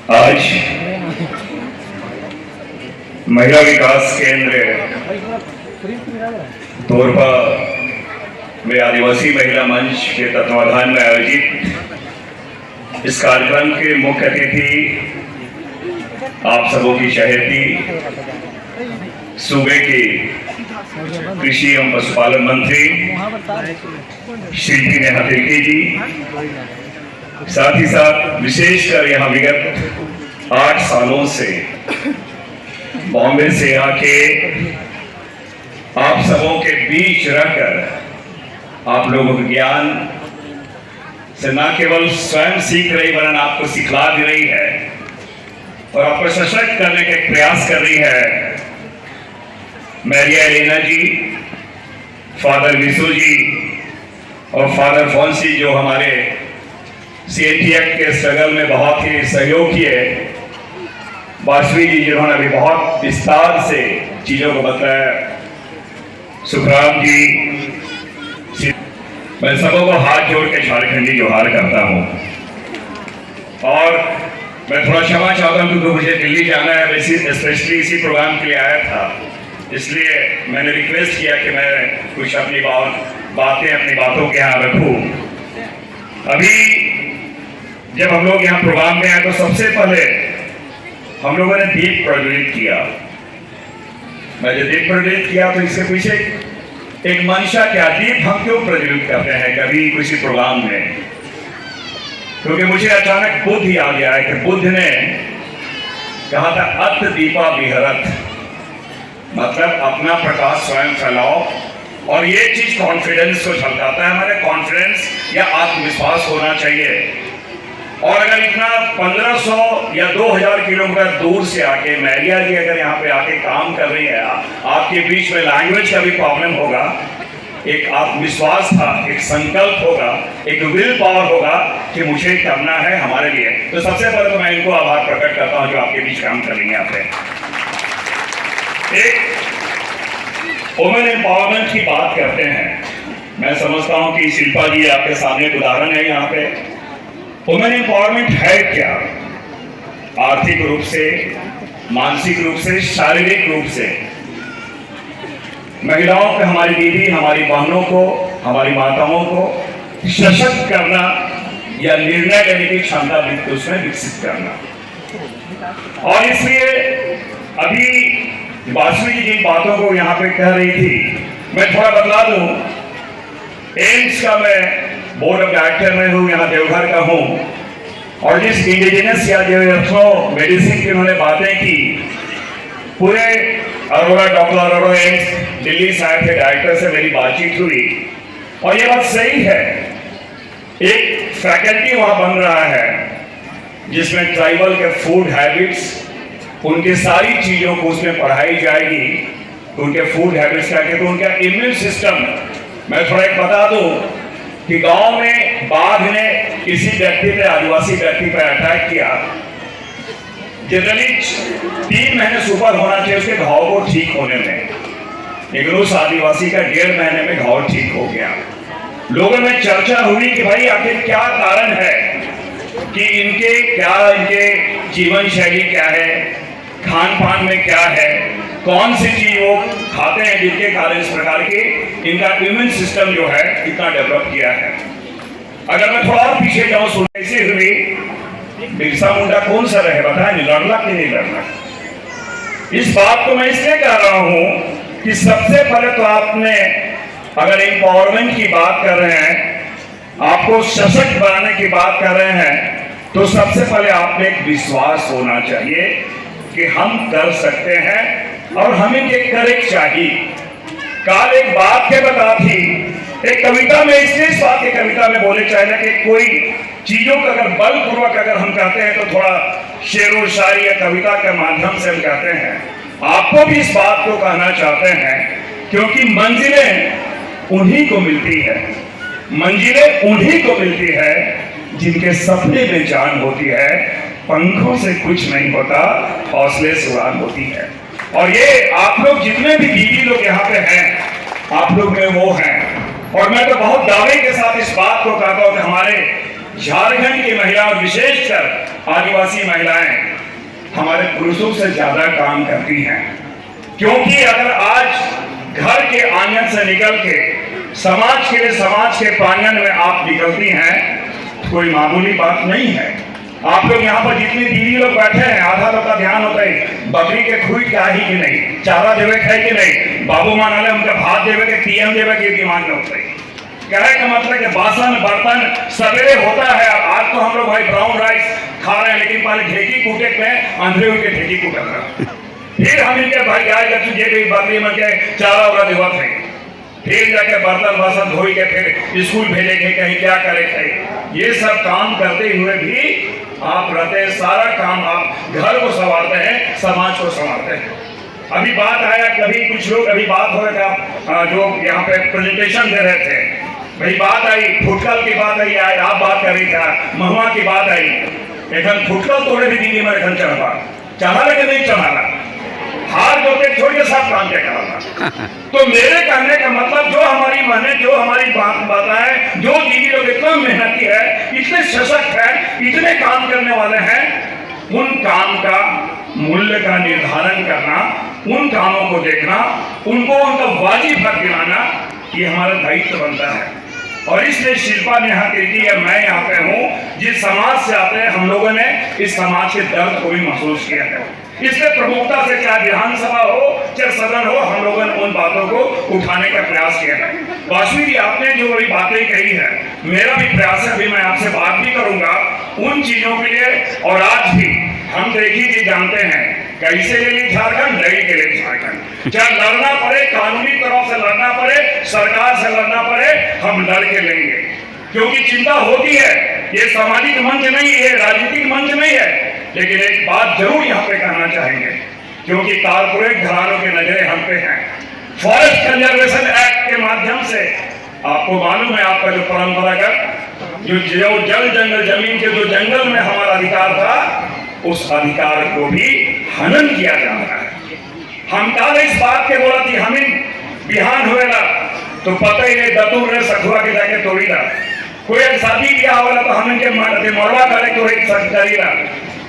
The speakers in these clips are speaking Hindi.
आज महिला विकास केंद्र तोरपा में आदिवासी महिला मंच के तत्वाधान में आयोजित इस कार्यक्रम के मुख्य अतिथि आप सबों की शहरती सूबे की कृषि एवं पशुपालन मंत्री शिल्पी नेहा तिर्की जी, साथ ही साथ विशेषकर यहाँ विगत 8 सालों से बॉम्बे से आके आप सबों के बीच रहकर आप लोगों के ज्ञान से न केवल स्वयं सीख रही वरन आपको सिखला भी रही है और आपको सशक्त करने के प्रयास कर रही है मैरिया एलेना जी, फादर विसु जी और फादर फॉन्सी, जो हमारे CNTF के स्ट्रगल में बहुत ही सहयोग किए, वासवी जी जिन्होंने अभी बहुत विस्तार से चीजों को बताया, सुखराम जी, मैं सबों को हाथ जोड़ के झारखंडी जोहार करता हूं। और मैं थोड़ा क्षमा चाहता हूं क्योंकि मुझे दिल्ली जाना है, स्पेशली इसी प्रोग्राम के लिए आया था, इसलिए मैंने रिक्वेस्ट किया कि मैं कुछ अपनी बातों के यहाँ रखूं। अभी जब हम लोग यहाँ प्रोग्राम में आए तो सबसे पहले हम लोगों ने दीप प्रज्वलित किया। मैं जब दीप प्रज्वलित किया तो इसके पीछे एक मंशा, क्या दीप हम क्यों प्रज्वलित करते हैं कभी किसी प्रोग्राम में, क्योंकि मुझे अचानक बुद्ध याद आया कि बुद्ध ने कहा था अत दीपा विहरत, मतलब अपना प्रकाश स्वयं फैलाओ। और ये चीज कॉन्फिडेंस को झलकाता है, हमारे कॉन्फिडेंस या आत्मविश्वास होना चाहिए। और अगर इतना 1500 या 2000 किलोमीटर दूर से आके मैरिया जी अगर यहाँ पे आके काम कर रही है, आपके बीच में लैंग्वेज का भी प्रॉब्लम होगा, एक आत्मविश्वास था, एक संकल्प होगा, एक विल पावर होगा कि मुझे करना है हमारे लिए। तो सबसे पहले तो मैं इनको आभार प्रकट करता हूँ जो आपके बीच काम कर रही है। यहाँ पे एक वुमेन एम्पावरमेंट की बात करते हैं, मैं समझता हूँ कि शिल्पा जी आपके सामने एक उदाहरण है। यहाँ पे वुमेन एम्पावरमेंट है क्या? आर्थिक रूप से, मानसिक रूप से, शारीरिक रूप से महिलाओं को, हमारी दीदी, हमारी बहनों को, हमारी माताओं को सशक्त करना या निर्णय लेने की क्षमता उसमें विकसित करना। और इसलिए अभी वासवी जी जिन बातों को यहाँ पे कह रही थी, मैं थोड़ा बतला दूं। एम्स का मैं बोर्ड ऑफ डायरेक्टर में हूँ, यहाँ देवघर का हूँ, और जिस इंडिजिनस या जो मेडिसिन की उन्होंने बातें की, पूरे अरोड़ा, डॉक्टर अरोड़ा एम्स दिल्ली से आए थे, डायरेक्टर से मेरी बातचीत हुई और ये बात सही है। एक फैकल्टी वहाँ बन रहा है जिसमें ट्राइबल के फूड हैबिट्स, उनकी सारी चीजों को उसमें पढ़ाई जाएगी। उनके फूड हैबिट्स क्या कहते हैं, उनका इम्यून सिस्टम। मैं थोड़ा एक बता दूं कि गांव में बाघ ने किसी व्यक्ति पे, आदिवासी व्यक्ति पे अटैक किया, जनरली 3 महीने से ऊपर होना चाहिए उसके घाव को ठीक होने में, लेकिन उस आदिवासी का 1.5 महीने में घाव ठीक हो गया। लोगों में चर्चा हुई कि भाई आखिर क्या कारण है, कि इनके जीवन शैली क्या है, खान पान में क्या है, कौन सी चीज वो खाते हैं जिनके कारण इस प्रकार के इनका इम्यून सिस्टम जो है इतना डेवलप किया है। अगर मैं थोड़ा और पीछे जाऊं, सुनने से हुई बिरसा मुंडा कौन सा रहे बताए, लड़ना कि नहीं लड़ना। इस बात को मैं इसलिए कह रहा हूं कि सबसे पहले तो आपने, अगर एम्पावरमेंट की बात कर रहे हैं, आपको सशक्त बनाने की बात कर रहे हैं, तो सबसे पहले आप में एक विश्वास होना चाहिए कि हम कर सकते हैं और हमें ये करेक्ट चाहिए। काल एक बात के बता थी, एक कविता में, इसलिए इस बात की कविता में बोले चाहे कि कोई चीजों का अगर बलपूर्वक अगर हम कहते हैं तो थोड़ा शेर और शायरी या कविता के माध्यम से हम कहते हैं। आपको भी इस बात को कहना चाहते हैं क्योंकि मंजिलें उन्हीं को मिलती है, मंजिलें उन्हीं को मिलती है जिनके सपने में जान होती है, पंखों से कुछ नहीं होता, हौसले से उड़ान होती है। और ये आप लोग जितने भी दीदी लोग यहाँ पे हैं, आप लोग में वो हैं। और मैं तो बहुत दावे के साथ इस बात को कहता हूँ कि हमारे झारखंड की महिला और विशेषकर आदिवासी महिलाएं हमारे पुरुषों से ज्यादा काम करती हैं, क्योंकि अगर आज घर के आंगन से निकल के समाज के लिए, समाज के प्रांगण में आप निकलती हैं तो कोई मामूली बात नहीं है। आप लोग यहाँ पर जितनी दीदी लोग बैठे हैं, आधा लोग का ध्यान होता है बकरी के खुई क्या ही कि नहीं, चारा देवे खाए कि नहीं, बाबू मानाले उनका भात देवे के पीएम देवे के दिमाग में होता है। कहने का मतलब कि बासन बर्तन सवेरे होता है। आज तो हम लोग भाई ब्राउन राइस खा रहे हैं, लेकिन पहले ढेकी कूटे में अंधेरे उनके ढेकी कूटा था, फिर हम इनके भाई गाय के बकरी मन के चारा उरा देवा थे, फिर जाके बर्तन बासन धोई के फिर स्कूल भेजेंगे, कहीं क्या करे थे। ये सब काम करते हुए भी आप रहते हैं, सारा काम आप घर को संभालते हैं, समाज को संभालते हैं। अभी बात आया, कभी कुछ लोग अभी बात हो रहा था, जो यहाँ पे प्रेजेंटेशन दे रहे थे, भाई बात आई फुटकल की बात आई, आप बात कर रही था, महुआ की बात आई। एखन फुटकल तोड़े भी दीदी में एखन चढ़ा चढ़ा कि नहीं चढ़ा, हाथ धोते छोड़ के सब काम क्या करा। तो मेरे कहने का मतलब जो हमारी बहनें, जो हमारी बातें, जो दीदी लोग इतना मेहनती है, इतने सशक्त है, इतने काम करने वाले हैं, उन काम का मूल्य का निर्धारण करना, उन कामों को देखना, उनको उनका वाजिब हक दिलाना, ये हमारा दायित्व बनता है। और इसलिए शिल्पा नेहा तिर्की या मैं यहाँ पे हूँ, जिस समाज से आते हैं, हम लोगों ने इस समाज के दर्द को भी महसूस किया है। इसलिए प्रमुखता से चाहे विधानसभा हो चाहे सदन हो, हम लोगों ने उन बातों को उठाने का प्रयास किया है। वासवी जी, आपने जो बड़ी बातें कही है, मेरा भी प्रयास है, अभी मैं आपसे बात भी करूंगा उन चीजों के लिए। और आज भी हम देखिए जानते हैं कैसे ले ली झारखंड, लड़ी के लिए झारखंड, चाहे लड़ना पड़े, कानूनी तरफ से लड़ना पड़े, सरकार से लड़ना पड़े, हम लड़ के लेंगे, क्योंकि चिंता होती है। ये सामाजिक मंच नहीं है, राजनीतिक मंच नहीं है। लेकिन एक बात जरूर यहाँ पे कहना चाहेंगे, क्योंकि कारपोरेट घरानों की नजरें हम पे हैं। फॉरेस्ट कंजर्वेशन एक्ट के माध्यम से आपको मालूम है, आपका जो परंपरागत जो जल जंगल जमीन के जो जंगल में हमारा अधिकार था, उस अधिकार को भी हनन किया जा रहा है। हम काल इस बात के बोला थी, हम बिहान हुएला तो पता ही नहीं, दतूर ने सखुआ के जाके तोड़ी ला, कोई शादी ब्याह वाला तो हम इनके मरवा करे तो एक करी ला,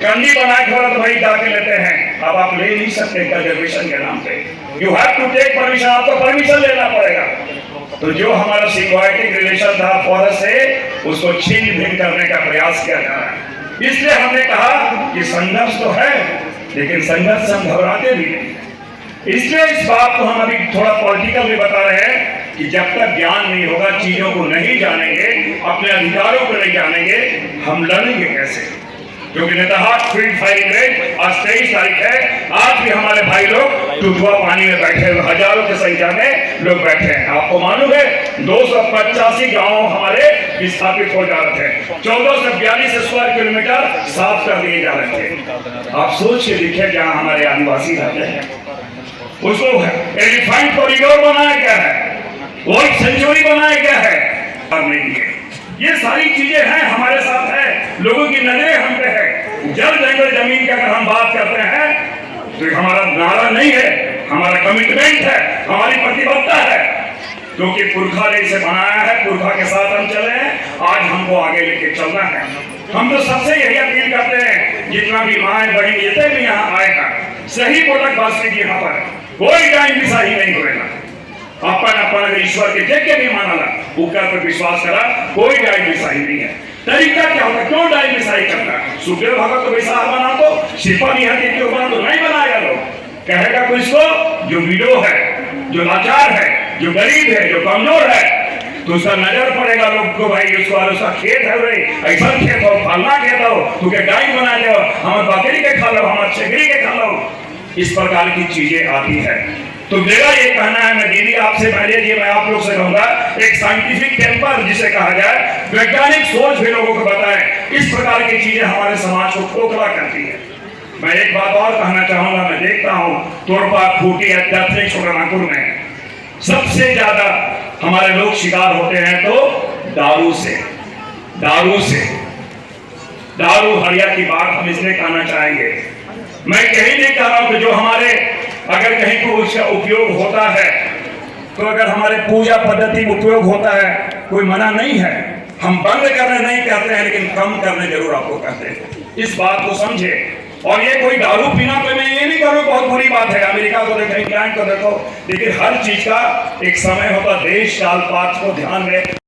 कंडी बना के वाला तो भाई जाके लेते हैं। अब आप ले नहीं सकते कंजर्वेशन के नाम पे, you have to take permission, आपको परमिशन लेना पड़ेगा। तो जो हमारा सिम्बायोटिक रिलेशन था फॉरेस्ट से, उसको छीन भिन करने का प्रयास किया जा रहा है। इसलिए हमने कहा कि संघर्ष तो है, लेकिन संघर्ष से हम घबराते भी नहीं। इसलिए इस बात को हम अभी थोड़ा पॉलिटिकल भी बता रहे हैं कि जब तक ज्ञान नहीं होगा, चीजों को नहीं जानेंगे, अपने अधिकारों को नहीं जानेंगे, हम लड़ेंगे कैसे? क्योंकि नेताहाट फील्ड फायरिंग में आज 23 तारीख है, आज भी हमारे भाई लोग टुटुआ पानी में बैठे हुए, हजारों की संख्या में लोग बैठे हैं। आपको मालूम है 285 गांव हमारे विस्थापित हो जा रहे थे, 1442 स्क्वायर किलोमीटर साफ कर दिए जा रहे थे। आप सोच के देखिए, जहां हमारे आदिवासी रहते हैं, उसको एलिफेंट कॉरिडोर बनाया गया है, वर्ल्ड सेंचुरी बनाया गया है। ये सारी चीजें हैं, हमारे साथ है, लोगों की नजरें हम पे है। जल जंगल जमीन की अगर हम बात करते हैं तो हमारा नारा नहीं है, हमारा कमिटमेंट है, हमारी प्रतिबद्धता है, क्योंकि पुरखा ने इसे बनाया है, पुरखा के साथ हम चले हैं, आज हमको आगे लेके चलना है। हम तो सबसे यही अपील करते हैं, जितना भी माए बहन जितने भी यहाँ आए हैं, सही बोलक वासवी जी, यहाँ पर कोई टाइम भी सही नहीं होगा। अपन अपन ईश्वर के देख के भी माना, ऊपर पर विश्वास करा, कोई डाई मिसाई नहीं है। तरीका क्या होता, क्यों डाई मिसाई करना? सुखदेव भगत को वैसा बना दो, शिल्पा नेहा तिर्की को बना दो, नहीं बनाया लोग। कहेगा कोई इसको जो विडो है, जो लाचार है, जो गरीब है, जो कमजोर है, तो उसका नजर पड़ेगा लोग को, भाई उसका खेत है, भाई ऐसा खेत हो, फलना खेत हो, तू के गाय बना दो, हम बकरी के खा लो, हम छेगरी के खा लो। इस प्रकार की चीजें आती है। तो मेरा ये कहना है, मैं दीदी आपसे पहले जी मैं आप लोग से कहूंगा, एक साइंटिफिक टेम्पर जिसे कहा जाए, वैज्ञानिक सोच भी लोगों को बताएं। इस प्रकार की चीजें हमारे समाज को खोखला करती है। मैं एक बात और कहना चाहूंगा, मैं देखता हूँ तोड़पा खूटी अत्याचार छोटानागपुर में सबसे ज्यादा हमारे लोग शिकार होते हैं तो दारू से। दारू हरिया की बात हम इसलिए कहना चाहेंगे, मैं कहीं नहीं कह रहा हूं कि जो हमारे अगर कहीं को उसका उपयोग होता है, तो अगर हमारे पूजा पद्धति में उपयोग होता है, कोई मना नहीं है, हम बंद करने नहीं कहते हैं, लेकिन कम करने जरूर आपको कहते हैं। इस बात को समझे। और ये कोई दारू पीना, तो मैं ये नहीं करूँ बहुत बुरी बात है, अमेरिका को देखो, इंग्लैंड को देखो, लेकिन हर चीज का एक समय होता। देश काल पात को ध्यान में